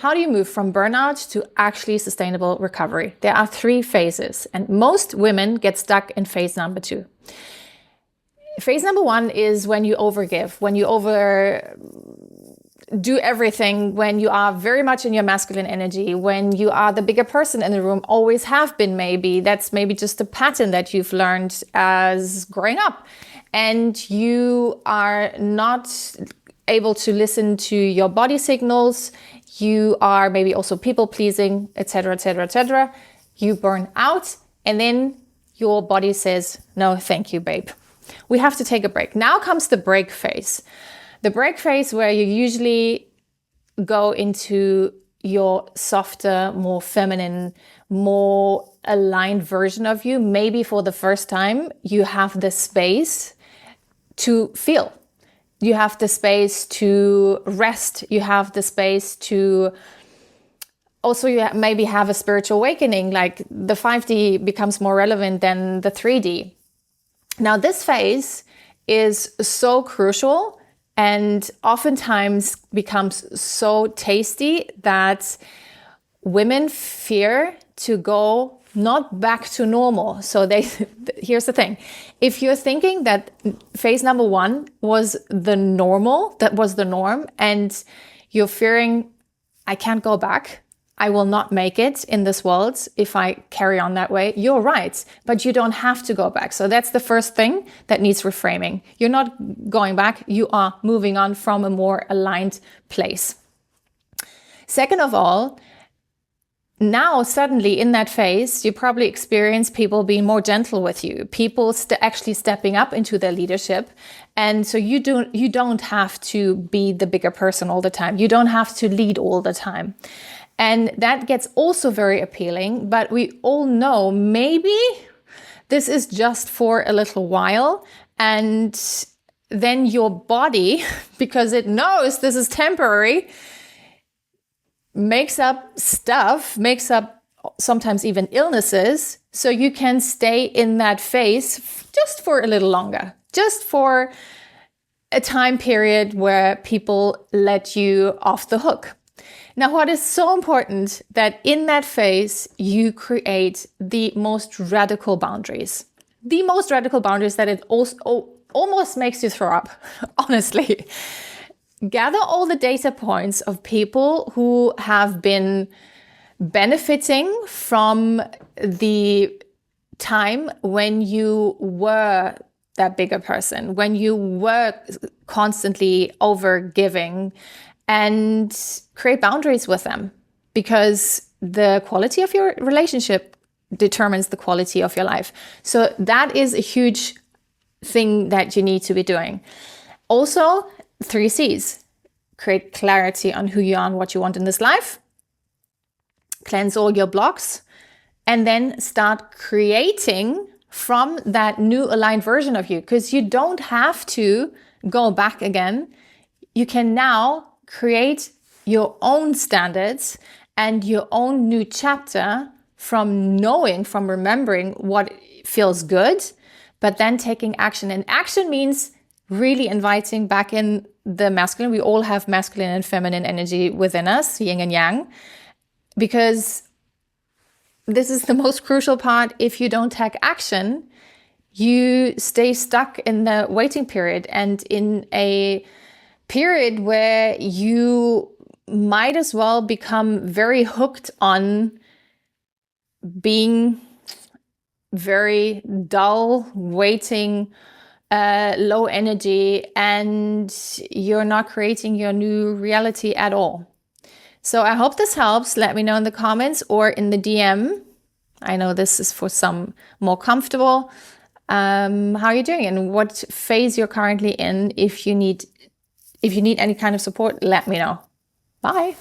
How do you move from burnout to actually sustainable recovery? There are 3 phases, and most women get stuck in phase number 2. Phase number 1 is when you overgive, when you do everything, when you are very much in your masculine energy, when you are the bigger person in the room, always have been maybe. That's maybe just a pattern that you've learned as growing up. And you are not able to listen to your body signals. You are maybe also people pleasing, etc., etc., etc. You burn out, and then your body says, no, thank you, babe. We have to take a break. Now comes the break phase. The break phase where you usually go into your softer, more feminine, more aligned version of you. Maybe for the first time, you have the space to feel. You have the space to rest. You have the space to also maybe have a spiritual awakening, like the 5D becomes more relevant than the 3D. Now, this phase is so crucial and oftentimes becomes so tasty that women fear to go not back to normal. So here's the thing. If you're thinking that phase number 1 was the normal, that was the norm, and you're fearing, I can't go back, I will not make it in this world if I carry on that way, you're right, but you don't have to go back. So that's the first thing that needs reframing. You're not going back, you are moving on from a more aligned place. Second of all, now suddenly in that phase, you probably experience people being more gentle with you, people actually stepping up into their leadership. And so you don't have to be the bigger person all the time. You don't have to lead all the time. And that gets also very appealing, but we all know maybe this is just for a little while, and then your body, because it knows this is temporary, makes up sometimes even illnesses, so you can stay in that phase just for a little longer, just for a time period where people let you off the hook. Now, what is so important that in that phase, you create the most radical boundaries. The most radical boundaries that it also almost makes you throw up, honestly. Gather all the data points of people who have been benefiting from the time when you were that bigger person, when you were constantly over giving, and create boundaries with them, because the quality of your relationship determines the quality of your life. So that is a huge thing that you need to be doing. Also, 3 C's. Create clarity on who you are and what you want in this life. Cleanse all your blocks. And then start creating from that new aligned version of you, because you don't have to go back again. You can now create your own standards and your own new chapter from remembering what feels good, but then taking action. And action means really inviting back in the masculine. We all have masculine and feminine energy within us, yin and yang, because this is the most crucial part. If you don't take action, you stay stuck in the waiting period and in a period where you might as well become very hooked on being very dull, waiting, low energy, and you're not creating your new reality at all. So I hope this helps. Let me know in the comments or in the DM. I know this is for some more comfortable. How you're doing and what phase you're currently in. If you need any kind of support, let me know. Bye.